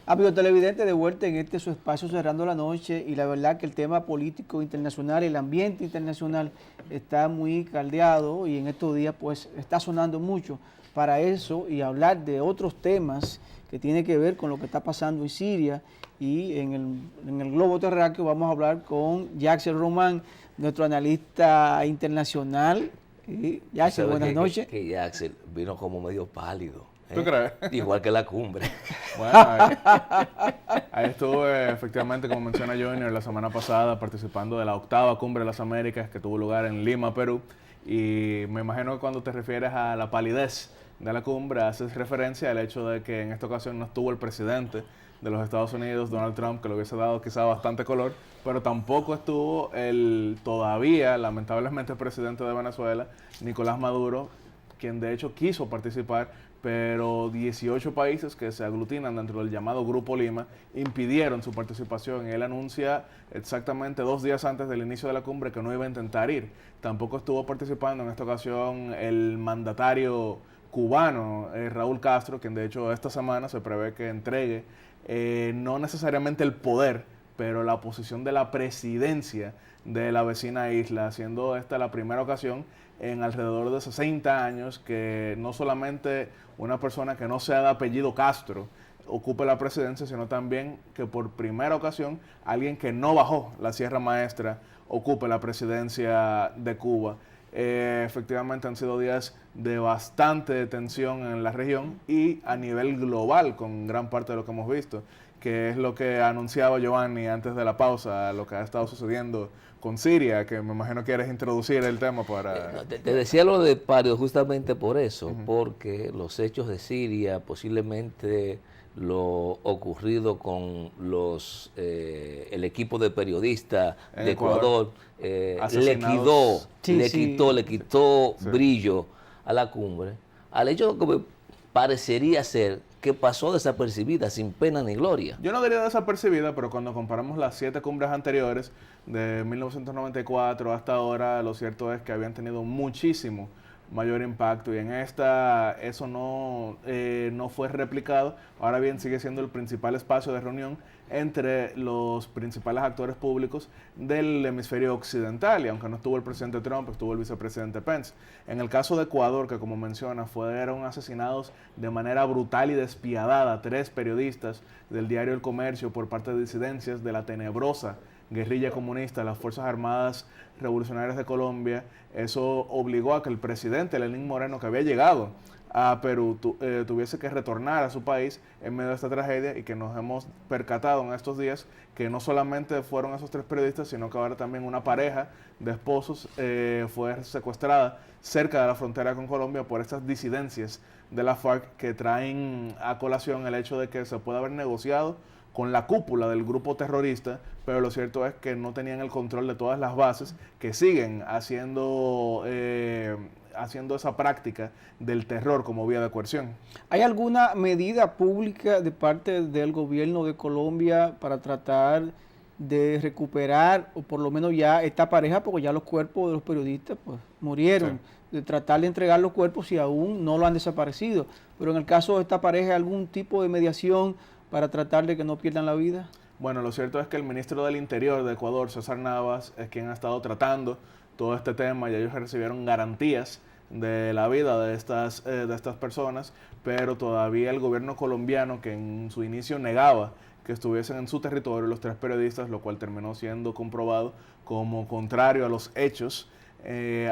Amigo televidente, de vuelta en este su espacio Cerrando la Noche, y la verdad que el tema político internacional, el ambiente internacional está muy caldeado y en estos días pues está sonando mucho para eso y hablar de otros temas que tienen que ver con lo que está pasando en Siria y en el globo terráqueo. Vamos a hablar con Yaxel Román, nuestro analista internacional. Yaxel, buenas noches. Que Yaxel vino como medio pálido. ¿Tú crees? Igual que la cumbre. Bueno, ahí estuve efectivamente, como menciona Junior, la semana pasada participando de la 8ª Cumbre de las Américas que tuvo lugar en Lima, Perú. Y me imagino que cuando te refieres a la palidez de la cumbre, haces referencia al hecho de que en esta ocasión no estuvo el presidente de los Estados Unidos, Donald Trump, que le hubiese dado quizá bastante color, pero tampoco estuvo el todavía, lamentablemente, presidente de Venezuela, Nicolás Maduro, quien de hecho quiso participar, pero 18 países que se aglutinan dentro del llamado Grupo Lima impidieron su participación. Él anuncia exactamente 2 días antes del inicio de la cumbre que no iba a intentar ir. Tampoco estuvo participando en esta ocasión el mandatario cubano, Raúl Castro, quien de hecho esta semana se prevé que entregue no necesariamente el poder, pero la posición de la presidencia de la vecina isla, siendo esta la primera ocasión en alrededor de 60 años que no solamente una persona que no sea de apellido Castro ocupe la presidencia, sino también que por primera ocasión alguien que no bajó la Sierra Maestra ocupe la presidencia de Cuba. Efectivamente han sido días de bastante tensión en la región y a nivel global con gran parte de lo que hemos visto, que es lo que anunciaba Giovanni antes de la pausa, lo que ha estado sucediendo con Siria, que me imagino que quieres introducir el tema para... Te decía lo de pálido justamente por eso, porque los hechos de Siria, posiblemente lo ocurrido con el equipo de periodistas de Ecuador, le quitó brillo a la cumbre, al hecho que parecería ser que pasó desapercibida, sin pena ni gloria. Yo no diría desapercibida, pero cuando comparamos las 7 cumbres anteriores, de 1994 hasta ahora, lo cierto es que habían tenido muchísimo mayor impacto, y en esta eso no fue replicado. Ahora bien, sigue siendo el principal espacio de reunión entre los principales actores públicos del hemisferio occidental, y aunque no estuvo el presidente Trump, estuvo el vicepresidente Pence. En el caso de Ecuador, que como menciona, fueron asesinados de manera brutal y despiadada 3 periodistas del diario El Comercio por parte de disidencias de la tenebrosa guerrilla comunista, las Fuerzas Armadas Revolucionarias de Colombia. Eso obligó a que el presidente Lenín Moreno, que había llegado a Perú, tuviese que retornar a su país en medio de esta tragedia, y que nos hemos percatado en estos días que no solamente fueron esos 3 periodistas, sino que ahora también una pareja de esposos fue secuestrada cerca de la frontera con Colombia por estas disidencias de la FARC, que traen a colación el hecho de que se puede haber negociado con la cúpula del grupo terrorista, pero lo cierto es que no tenían el control de todas las bases, que siguen haciendo esa práctica del terror como vía de coerción. ¿Hay alguna medida pública de parte del gobierno de Colombia para tratar de recuperar, o por lo menos ya esta pareja, porque ya los cuerpos de los periodistas pues murieron, de tratar de entregar los cuerpos si aún no lo han desaparecido? Pero en el caso de esta pareja, ¿algún tipo de mediación para tratar de que no pierdan la vida? Bueno, lo cierto es que el ministro del Interior de Ecuador, César Navas, es quien ha estado tratando todo este tema, y ellos recibieron garantías de la vida de estas personas, pero todavía el gobierno colombiano, que en su inicio negaba que estuviesen en su territorio los 3 periodistas, lo cual terminó siendo comprobado como contrario a los hechos,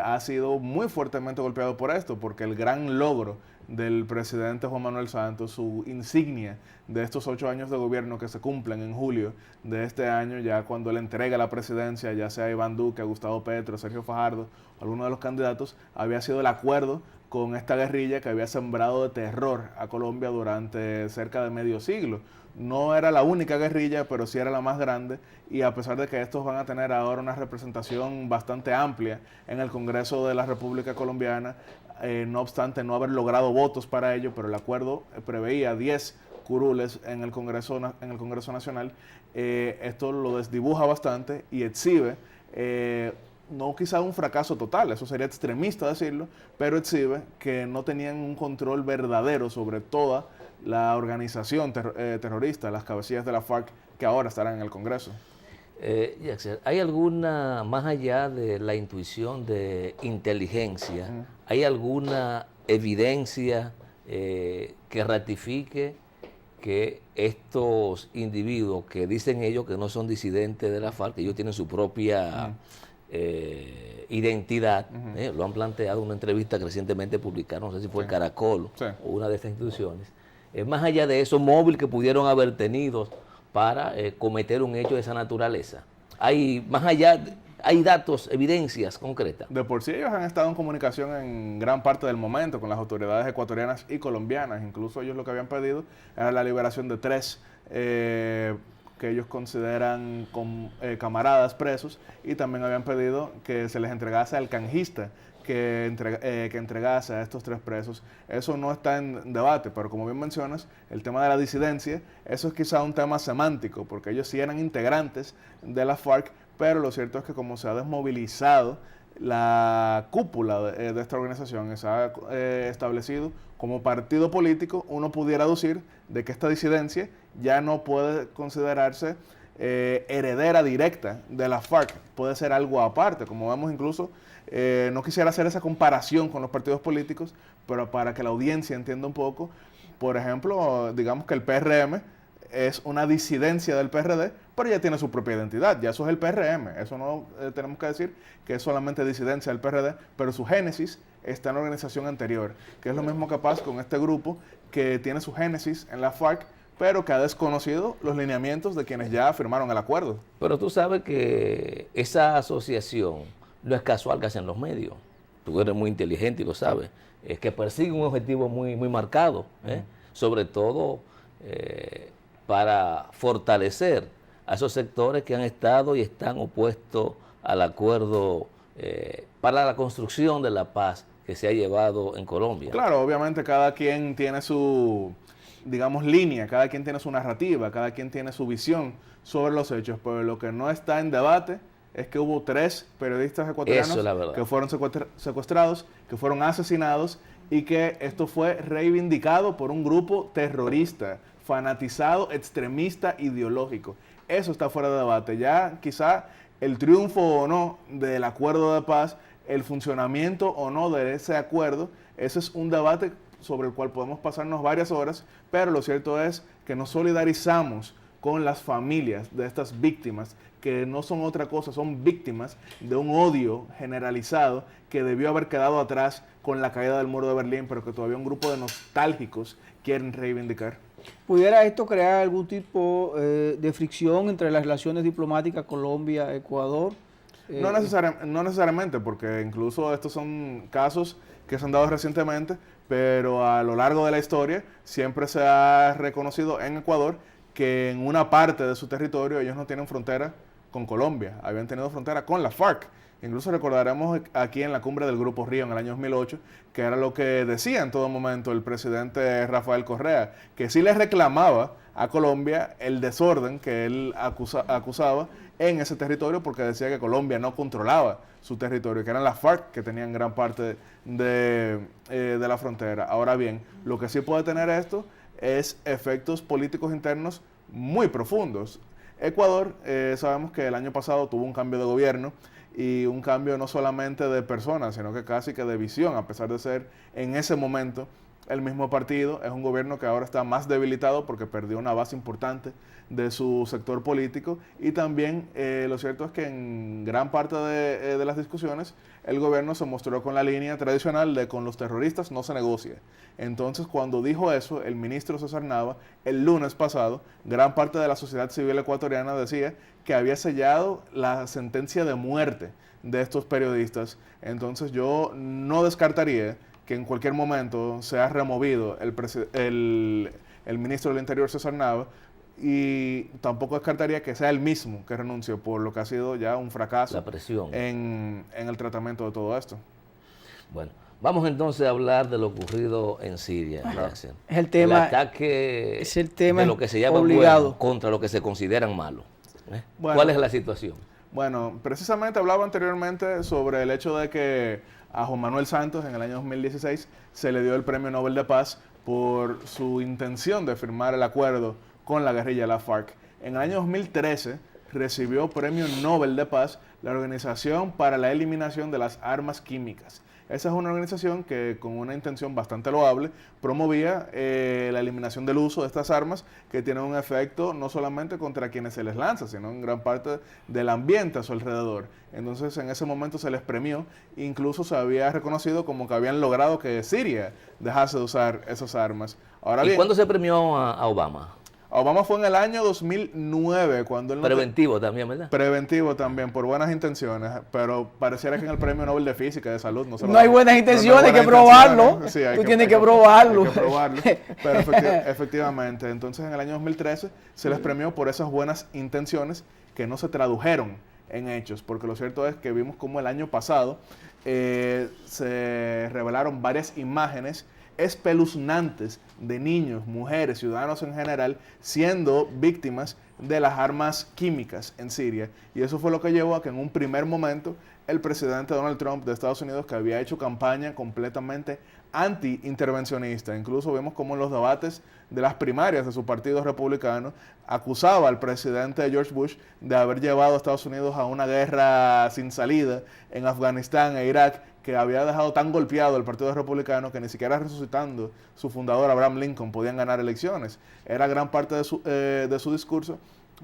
ha sido muy fuertemente golpeado por esto, porque el gran logro del presidente Juan Manuel Santos, su insignia de estos 8 años de gobierno que se cumplen en julio de este año, ya cuando él entrega la presidencia, ya sea a Iván Duque, a Gustavo Petro, a Sergio Fajardo, alguno de los candidatos, había sido el acuerdo con esta guerrilla que había sembrado de terror a Colombia durante cerca de medio siglo. No era la única guerrilla, pero sí era la más grande, y a pesar de que estos van a tener ahora una representación bastante amplia en el Congreso de la República Colombiana, no obstante no haber logrado votos para ello, pero el acuerdo preveía 10 curules en el Congreso Nacional. Esto lo desdibuja bastante y exhibe, no quizá un fracaso total, eso sería extremista decirlo, pero exhibe que no tenían un control verdadero sobre toda la organización terrorista, las cabecillas de la FARC, que ahora estarán en el Congreso. Jackson, ¿hay alguna, más allá de la intuición de inteligencia, hay alguna evidencia que ratifique que estos individuos que dicen ellos que no son disidentes de la FARC, que ellos tienen su propia identidad, lo han planteado en una entrevista que recientemente publicaron, no sé si fue el Caracol o una de estas instituciones, más allá de eso móvil que pudieron haber tenido para cometer un hecho de esa naturaleza? Hay, más allá, hay datos, evidencias concretas. De por sí ellos han estado en comunicación en gran parte del momento con las autoridades ecuatorianas y colombianas. Incluso ellos lo que habían pedido era la liberación de 3 que ellos consideran camaradas presos, y también habían pedido que se les entregase al canjista que entregase a estos 3 presos. Eso no está en debate, pero como bien mencionas, el tema de la disidencia, eso es quizá un tema semántico, porque ellos sí eran integrantes de la FARC, pero lo cierto es que como se ha desmovilizado la cúpula de esta organización y se ha establecido como partido político, uno pudiera deducir de que esta disidencia ya no puede considerarse heredera directa de la FARC, puede ser algo aparte, como vemos incluso. No quisiera hacer esa comparación con los partidos políticos, pero para que la audiencia entienda un poco, por ejemplo, digamos que el PRM es una disidencia del PRD, pero ya tiene su propia identidad, ya eso es el PRM, eso no tenemos que decir que es solamente disidencia del PRD, pero su génesis está en la organización anterior, que es lo mismo que pasa con este grupo que tiene su génesis en la FARC, pero que ha desconocido los lineamientos de quienes ya firmaron el acuerdo. Pero tú sabes que esa asociación no es casual que hacen los medios. Tú eres muy inteligente y lo sabes. Es que persigue un objetivo muy marcado, sobre todo para fortalecer a esos sectores que han estado y están opuestos al acuerdo para la construcción de la paz que se ha llevado en Colombia. Claro, obviamente cada quien tiene su, digamos, línea, cada quien tiene su narrativa, cada quien tiene su visión sobre los hechos, pero lo que no está en debate es que hubo 3 periodistas ecuatorianos que fueron secuestrados, que fueron asesinados, y que esto fue reivindicado por un grupo terrorista, fanatizado, extremista, ideológico. Eso está fuera de debate. Ya quizá el triunfo o no del acuerdo de paz, el funcionamiento o no de ese acuerdo, ese es un debate sobre el cual podemos pasarnos varias horas, pero lo cierto es que nos solidarizamos con las familias de estas víctimas, que no son otra cosa, son víctimas de un odio generalizado que debió haber quedado atrás con la caída del muro de Berlín, pero que todavía un grupo de nostálgicos quieren reivindicar. ¿Pudiera esto crear algún tipo de fricción entre las relaciones diplomáticas Colombia-Ecuador? No necesariamente, porque incluso estos son casos que se han dado recientemente, pero a lo largo de la historia siempre se ha reconocido en Ecuador que en una parte de su territorio ellos no tienen frontera con Colombia, habían tenido frontera con la FARC. Incluso recordaremos aquí en la cumbre del Grupo Río en el año 2008, que era lo que decía en todo momento el presidente Rafael Correa, que sí le reclamaba a Colombia el desorden que él acusaba en ese territorio, porque decía que Colombia no controlaba su territorio, que eran las FARC que tenían gran parte de la frontera. Ahora bien, lo que sí puede tener esto es efectos políticos internos muy profundos. Ecuador, sabemos que el año pasado tuvo un cambio de gobierno, y un cambio no solamente de personas, sino que casi que de visión, a pesar de ser en ese momento el mismo partido. Es un gobierno que ahora está más debilitado porque perdió una base importante de su sector político, y también lo cierto es que en gran parte de las discusiones el gobierno se mostró con la línea tradicional de con los terroristas no se negocia. Entonces, cuando dijo eso el ministro César Nava el lunes pasado, gran parte de la sociedad civil ecuatoriana decía que había sellado la sentencia de muerte de estos periodistas. Entonces yo no descartaría que en cualquier momento sea removido el ministro del Interior César Nava, y tampoco descartaría que sea él mismo que renuncie, por lo que ha sido ya un fracaso la presión en el tratamiento de todo esto. Bueno, vamos entonces a hablar de lo ocurrido en Siria. Es el tema, el ataque es el tema de lo que se llama obligado bueno contra lo que se consideran malos. Bueno, ¿cuál es la situación? Bueno, precisamente hablaba anteriormente sobre el hecho de que a Juan Manuel Santos en el año 2016 se le dio el Premio Nobel de Paz por su intención de firmar el acuerdo con la guerrilla de la FARC. En el año 2013 recibió Premio Nobel de Paz la Organización para la Eliminación de las Armas Químicas. Esa es una organización que, con una intención bastante loable, promovía la eliminación del uso de estas armas que tienen un efecto no solamente contra quienes se les lanza, sino en gran parte del ambiente a su alrededor. Entonces, en ese momento se les premió, incluso se había reconocido como que habían logrado que Siria dejase de usar esas armas. Ahora ¿Y bien, cuándo se premió a Obama? Obama fue en el año 2009, cuando él Preventivo también, ¿verdad? Preventivo también, por buenas intenciones, pero pareciera que en el Premio Nobel de Física y de Salud no se lo No hay dan. buenas intenciones, hay que buenas probarlo. intenciones. Sí, Tú tienes que probarlo. Hay que probarlo. Pero efectivamente, entonces en el año 2013 se les premió por esas buenas intenciones que no se tradujeron en hechos, porque lo cierto es que vimos como el año pasado se revelaron varias imágenes espeluznantes de niños, mujeres, ciudadanos en general, siendo víctimas de las armas químicas en Siria. Y eso fue lo que llevó a que en un primer momento el presidente Donald Trump de Estados Unidos, que había hecho campaña completamente anti-intervencionista, incluso vemos como en los debates de las primarias de su partido republicano, acusaba al presidente George Bush de haber llevado a Estados Unidos a una guerra sin salida en Afganistán e Irak, que había dejado tan golpeado el Partido Republicano que ni siquiera resucitando su fundador Abraham Lincoln podían ganar elecciones. Era gran parte de su discurso,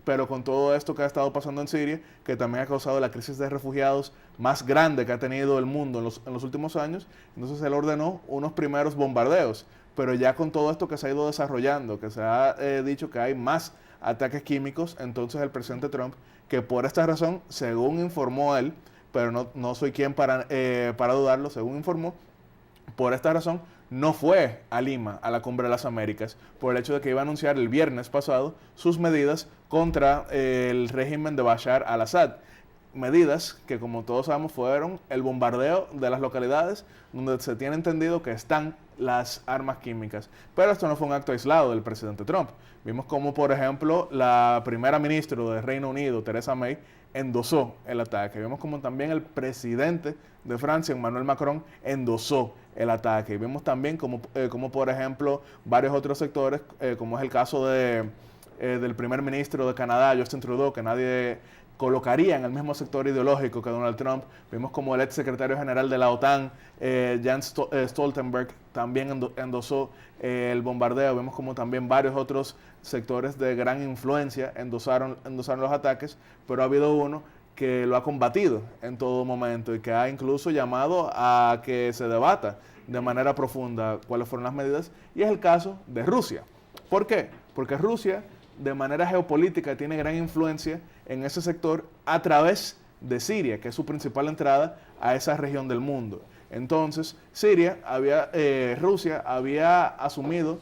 pero con todo esto que ha estado pasando en Siria, que también ha causado la crisis de refugiados más grande que ha tenido el mundo en los últimos años, entonces él ordenó unos primeros bombardeos. Pero ya con todo esto que se ha ido desarrollando, que se ha dicho que hay más ataques químicos, entonces el presidente Trump, que por esta razón, según informó él, pero no soy quien para dudarlo, según informó, por esta razón no fue a Lima, a la Cumbre de las Américas, por el hecho de que iba a anunciar el viernes pasado sus medidas contra el régimen de Bashar al-Assad. Medidas que, como todos sabemos, fueron el bombardeo de las localidades donde se tiene entendido que están las armas químicas. Pero esto no fue un acto aislado del presidente Trump. Vimos como, por ejemplo, la primera ministra del Reino Unido, Theresa May, endosó el ataque. Vemos como también el presidente de Francia, Emmanuel Macron, endosó el ataque. Vemos también como por ejemplo, varios otros sectores, como es el caso del primer ministro de Canadá, Justin Trudeau, que nadie colocaría en el mismo sector ideológico que Donald Trump. Vimos como el ex secretario general de la OTAN, Jens Stoltenberg, también endosó el bombardeo. Vemos como también varios otros sectores de gran influencia endosaron los ataques, pero ha habido uno que lo ha combatido en todo momento y que ha incluso llamado a que se debata de manera profunda cuáles fueron las medidas, y es el caso de Rusia. ¿Por qué? Porque Rusia, de manera geopolítica, tiene gran influencia en ese sector a través de Siria, que es su principal entrada a esa región del mundo. Entonces, Rusia había asumido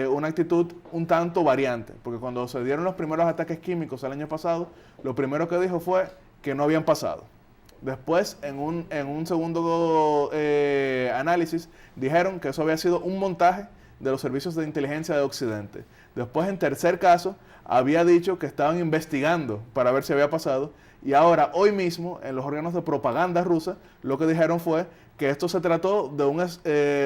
una actitud un tanto variante, porque cuando se dieron los primeros ataques químicos el año pasado, lo primero que dijo fue que no habían pasado. Después, en un segundo análisis, dijeron que eso había sido un montaje de los servicios de inteligencia de Occidente. Después, en tercer caso, había dicho que estaban investigando para ver si había pasado. Y ahora, hoy mismo, en los órganos de propaganda rusa, lo que dijeron fue que esto se trató de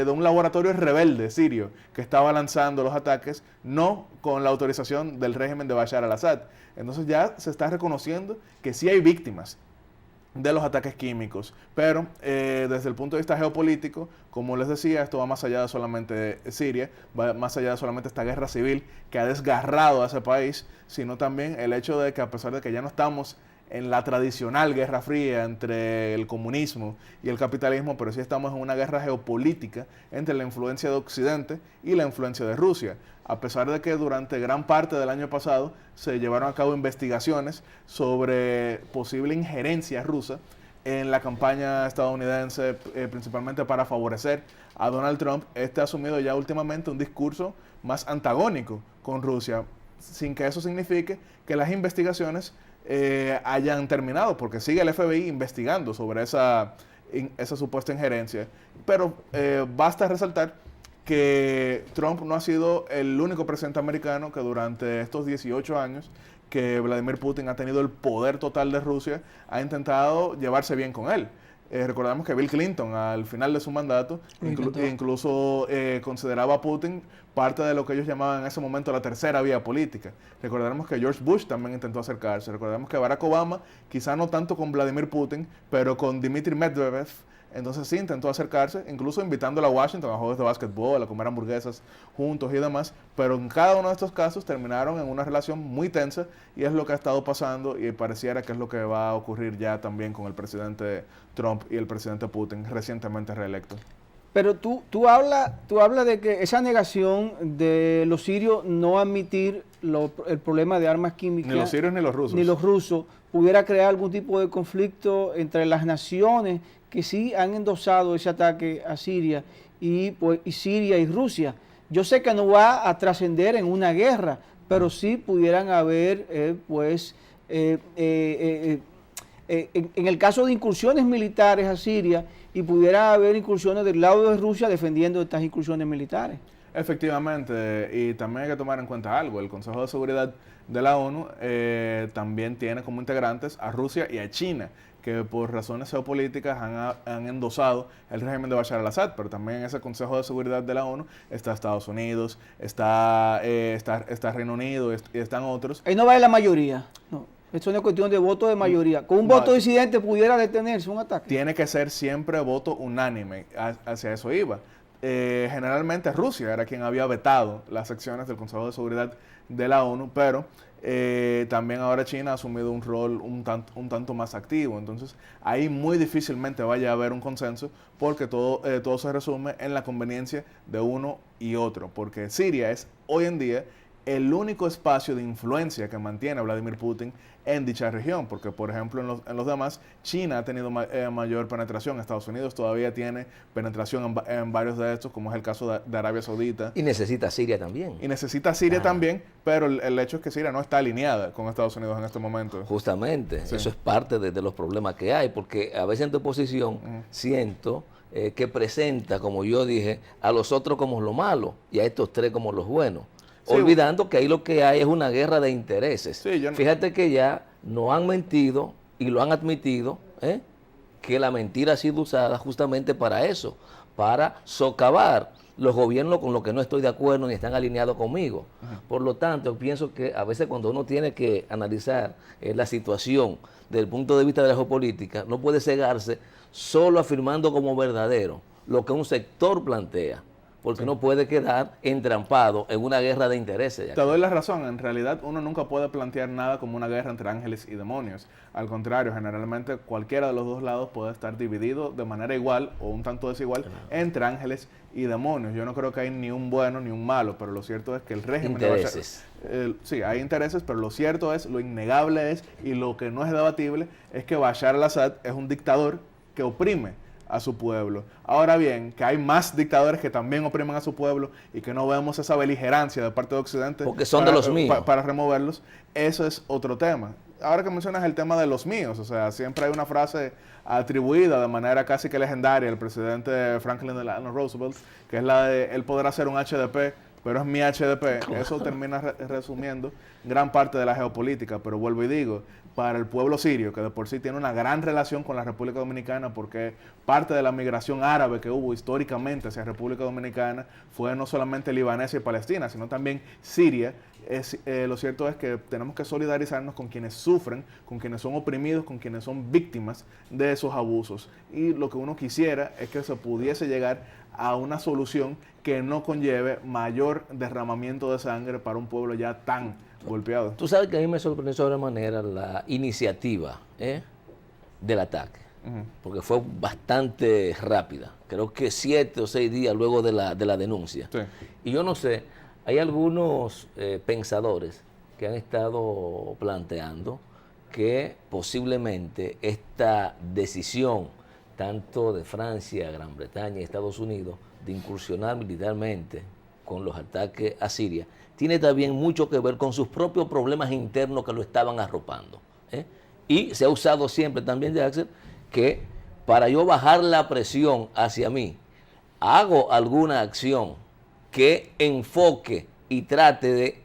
un laboratorio rebelde sirio que estaba lanzando los ataques, no con la autorización del régimen de Bashar al-Assad. Entonces ya se está reconociendo que sí hay víctimas de los ataques químicos, pero desde el punto de vista geopolítico, como les decía, esto va más allá de solamente Siria, va más allá de solamente esta guerra civil que ha desgarrado a ese país, sino también el hecho de que, a pesar de que ya no estamos en la tradicional guerra fría entre el comunismo y el capitalismo, pero sí estamos en una guerra geopolítica entre la influencia de Occidente y la influencia de Rusia. A pesar de que durante gran parte del año pasado se llevaron a cabo investigaciones sobre posible injerencia rusa en la campaña estadounidense, principalmente para favorecer a Donald Trump, este ha asumido ya últimamente un discurso más antagónico con Rusia, sin que eso signifique que las investigaciones hayan terminado, porque sigue el FBI investigando sobre esa supuesta injerencia. Pero basta resaltar que Trump no ha sido el único presidente americano que durante estos 18 años que Vladimir Putin ha tenido el poder total de Rusia, ha intentado llevarse bien con él. Recordamos que Bill Clinton, al final de su mandato, incluso consideraba a Putin parte de lo que ellos llamaban en ese momento la tercera vía política. Recordamos que George Bush también intentó acercarse. Recordamos que Barack Obama, quizá no tanto con Vladimir Putin, pero con Dmitry Medvedev, entonces sí intentó acercarse, incluso invitándolo a Washington a juegos de básquetbol, a comer hamburguesas juntos y demás, pero en cada uno de estos casos terminaron en una relación muy tensa y es lo que ha estado pasando y pareciera que es lo que va a ocurrir ya también con el presidente Trump y el presidente Putin recientemente reelecto. Pero tú hablas de que esa negación de los sirios no admitir el problema de armas químicas, ni los sirios ni los rusos, pudiera crear algún tipo de conflicto entre las naciones que sí han endosado ese ataque a Siria y Siria y Rusia. Yo sé que no va a trascender en una guerra, pero sí pudieran haber, en el caso de incursiones militares a Siria, y pudiera haber incursiones del lado de Rusia defendiendo estas incursiones militares. Efectivamente, y también hay que tomar en cuenta algo, el Consejo de Seguridad de la ONU también tiene como integrantes a Rusia y a China, que por razones geopolíticas han endosado el régimen de Bashar al-Assad, pero también en ese Consejo de Seguridad de la ONU está Estados Unidos, está Reino Unido y están otros. Ahí no va la mayoría, no. Esto es una cuestión de voto de mayoría. Con un voto disidente pudiera detenerse un ataque. Tiene que ser siempre voto unánime, hacia eso iba. Generalmente Rusia era quien había vetado las secciones del Consejo de Seguridad de la ONU, pero también ahora China ha asumido un rol un tanto más activo. Entonces ahí muy difícilmente vaya a haber un consenso porque todo se resume en la conveniencia de uno y otro, porque Siria es hoy en día el único espacio de influencia que mantiene a Vladimir Putin en dicha región, porque por ejemplo en los demás, China ha tenido mayor penetración, Estados Unidos todavía tiene penetración en varios de estos, como es el caso de Arabia Saudita. Y necesita Siria también. Y necesita Siria también, pero el hecho es que Siria no está alineada con Estados Unidos en este momento. Justamente, eso es parte de los problemas que hay, porque a veces en tu posición siento que presenta, como yo dije, a los otros como lo malo y a estos tres como los buenos. Sí, olvidando que ahí lo que hay es una guerra de intereses. Sí, fíjate que ya no han mentido y lo han admitido, que la mentira ha sido usada justamente para eso, para socavar los gobiernos con los que no estoy de acuerdo ni están alineados conmigo. Por lo tanto, pienso que a veces cuando uno tiene que analizar la situación desde el punto de vista de la geopolítica, no puede cegarse solo afirmando como verdadero lo que un sector plantea, porque no puede quedar entrampado en una guerra de intereses. Te doy la razón, en realidad uno nunca puede plantear nada como una guerra entre ángeles y demonios. Al contrario, generalmente cualquiera de los dos lados puede estar dividido de manera igual o un tanto desigual entre ángeles y demonios. Yo no creo que hay ni un bueno ni un malo, pero lo cierto es que el régimen... Intereses. Sí, hay intereses, pero lo cierto es, lo innegable es, y lo que no es debatible, es que Bashar al-Assad es un dictador que oprime a su pueblo. Ahora bien, que hay más dictadores que también oprimen a su pueblo y que no vemos esa beligerancia de parte de Occidente porque son de los míos para removerlos, eso es otro tema. Ahora que mencionas el tema de los míos, o sea, siempre hay una frase atribuida de manera casi que legendaria al presidente Franklin Delano Roosevelt, que es la de él podrá ser un HDP, pero es mi HDP. Eso termina resumiendo gran parte de la geopolítica, pero vuelvo y digo, para el pueblo sirio, que de por sí tiene una gran relación con la República Dominicana, porque parte de la migración árabe que hubo históricamente hacia República Dominicana fue no solamente libanesa y palestina, sino también siria. Lo cierto es que tenemos que solidarizarnos con quienes sufren, con quienes son oprimidos, con quienes son víctimas de esos abusos. Y lo que uno quisiera es que se pudiese llegar a una solución que no conlleve mayor derramamiento de sangre para un pueblo ya tan golpeado. Tú sabes que a mí me sorprendió sobremanera la iniciativa del ataque, porque fue bastante rápida. Creo que 7 o 6 días luego de la denuncia. Sí. Y yo no sé, hay algunos pensadores que han estado planteando que posiblemente esta decisión, tanto de Francia, Gran Bretaña y Estados Unidos, de incursionar militarmente con los ataques a Siria, tiene también mucho que ver con sus propios problemas internos que lo estaban arropando. Y se ha usado siempre también, Jackson, que para yo bajar la presión hacia mí, hago alguna acción que enfoque y trate de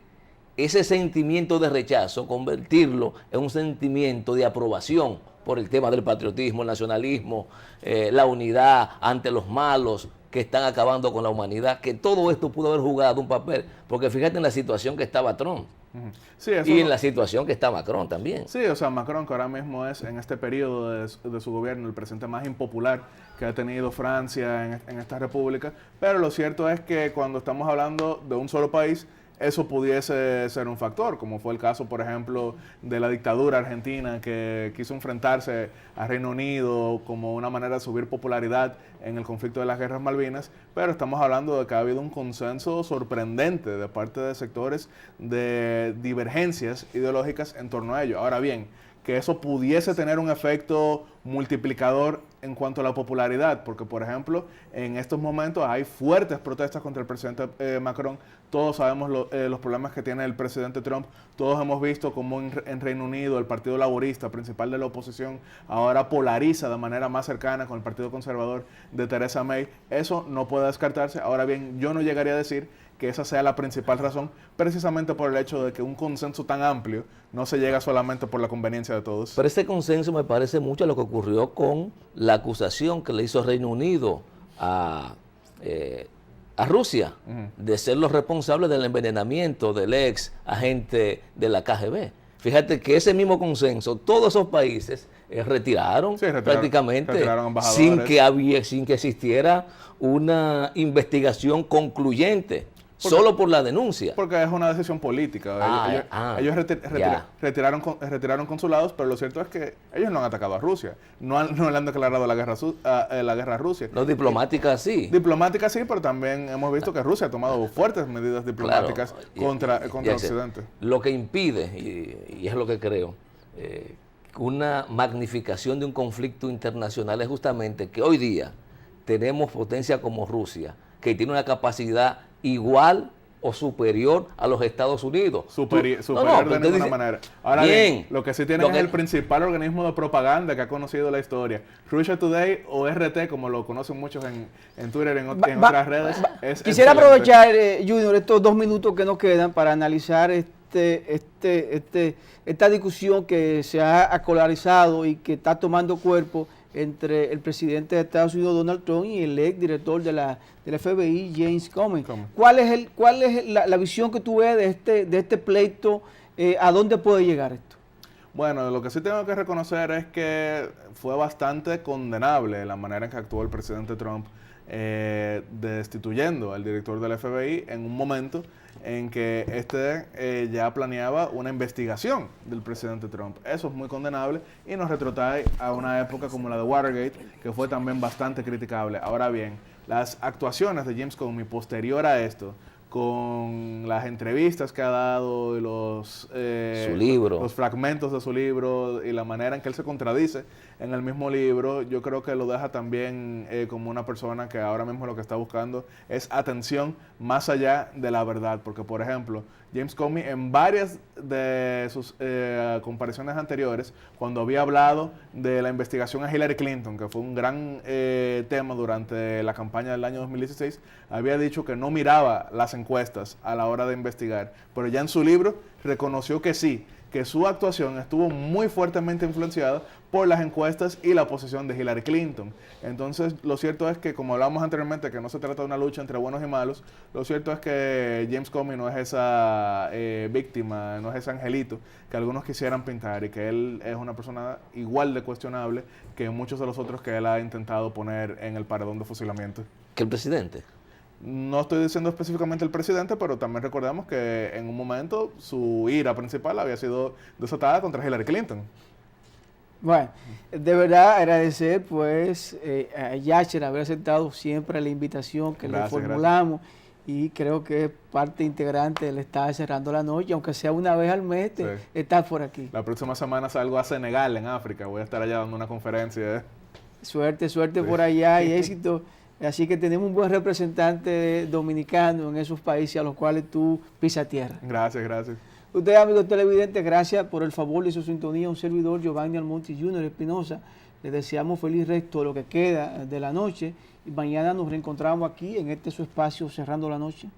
ese sentimiento de rechazo, convertirlo en un sentimiento de aprobación por el tema del patriotismo, el nacionalismo, la unidad ante los malos que están acabando con la humanidad, que todo esto pudo haber jugado un papel, porque fíjate en la situación que estaba Trump. Sí, eso y en la situación que está Macron también. Sí, o sea, Macron, que ahora mismo es en este periodo de su gobierno el presidente más impopular que ha tenido Francia en esta república, pero lo cierto es que cuando estamos hablando de un solo país, eso pudiese ser un factor, como fue el caso, por ejemplo, de la dictadura argentina que quiso enfrentarse a Reino Unido como una manera de subir popularidad en el conflicto de las guerras Malvinas, pero estamos hablando de que ha habido un consenso sorprendente de parte de sectores de divergencias ideológicas en torno a ello. Ahora bien, que eso pudiese tener un efecto multiplicador en cuanto a la popularidad, porque por ejemplo, en estos momentos hay fuertes protestas contra el presidente Macron, todos sabemos los problemas que tiene el presidente Trump, todos hemos visto cómo en Reino Unido el Partido Laborista, principal de la oposición, ahora polariza de manera más cercana con el Partido Conservador de Theresa May. Eso no puede descartarse. Ahora bien, yo no llegaría a decir que esa sea la principal razón, precisamente por el hecho de que un consenso tan amplio no se llega solamente por la conveniencia de todos. Pero ese consenso me parece mucho a lo que ocurrió con la acusación que le hizo Reino Unido a Rusia de ser los responsables del envenenamiento del ex agente de la KGB. Fíjate que ese mismo consenso, todos esos países retiraron prácticamente sin que existiera una investigación concluyente. Solo por la denuncia. Porque es una decisión política. Ellos retiraron consulados, pero lo cierto es que ellos no han atacado a Rusia. No le han declarado la guerra a Rusia. No, diplomática sí. Diplomática sí, pero también hemos visto que Rusia ha tomado fuertes medidas diplomáticas contra Occidente. Lo que impide, y es lo que creo, una magnificación de un conflicto internacional es justamente que hoy día tenemos potencia como Rusia, que tiene una capacidad igual o superior a los Estados Unidos. Superior de ninguna manera. Ahora bien, lo que sí tienen es el principal organismo de propaganda que ha conocido la historia. Russia Today o RT, como lo conocen muchos en Twitter y en otras redes. Quisiera aprovechar, Junior, estos 2 minutos que nos quedan para analizar esta discusión que se ha acolarizado y que está tomando cuerpo entre el presidente de Estados Unidos, Donald Trump, y el ex director del FBI, James Comey. ¿Cuál es la visión que tú ves de este pleito? ¿A dónde puede llegar esto? Bueno, lo que sí tengo que reconocer es que fue bastante condenable la manera en que actuó el presidente Trump destituyendo al director del FBI en un momento en que ya planeaba una investigación del presidente Trump. Eso es muy condenable y nos retrotrae a una época como la de Watergate, que fue también bastante criticable. Ahora bien, las actuaciones de James Comey posterior a esto, con las entrevistas que ha dado y los fragmentos de su libro y la manera en que él se contradice en el mismo libro, yo creo que lo deja también como una persona que ahora mismo lo que está buscando es atención más allá de la verdad. Porque, por ejemplo, James Comey en varias de sus comparaciones anteriores, cuando había hablado de la investigación a Hillary Clinton, que fue un gran tema durante la campaña del año 2016, había dicho que no miraba las encuestas a la hora de investigar, pero ya en su libro reconoció que sí, que su actuación estuvo muy fuertemente influenciada por las encuestas y la posición de Hillary Clinton. Entonces, lo cierto es que, como hablamos anteriormente, que no se trata de una lucha entre buenos y malos, lo cierto es que James Comey no es esa víctima, no es ese angelito que algunos quisieran pintar, y que él es una persona igual de cuestionable que muchos de los otros que él ha intentado poner en el paredón de fusilamiento. ¿Que el presidente? No estoy diciendo específicamente el presidente, pero también recordemos que en un momento su ira principal había sido desatada contra Hillary Clinton. Bueno, de verdad agradecer pues a Yasser haber aceptado siempre la invitación que le formulamos. Y creo que es parte integrante del estar cerrando la noche, aunque sea una vez al mes, estar por aquí. La próxima semana salgo a Senegal, en África. Voy a estar allá dando una conferencia. Suerte por allá y éxito. Así que tenemos un buen representante dominicano en esos países a los cuales tú pisas tierra. Gracias. Ustedes, amigos televidentes, gracias por el favor de su sintonía. Un servidor, Giovanni Almonte Jr. Espinosa. Les deseamos feliz resto de lo que queda de la noche. Y mañana nos reencontramos aquí en su espacio Cerrando la Noche.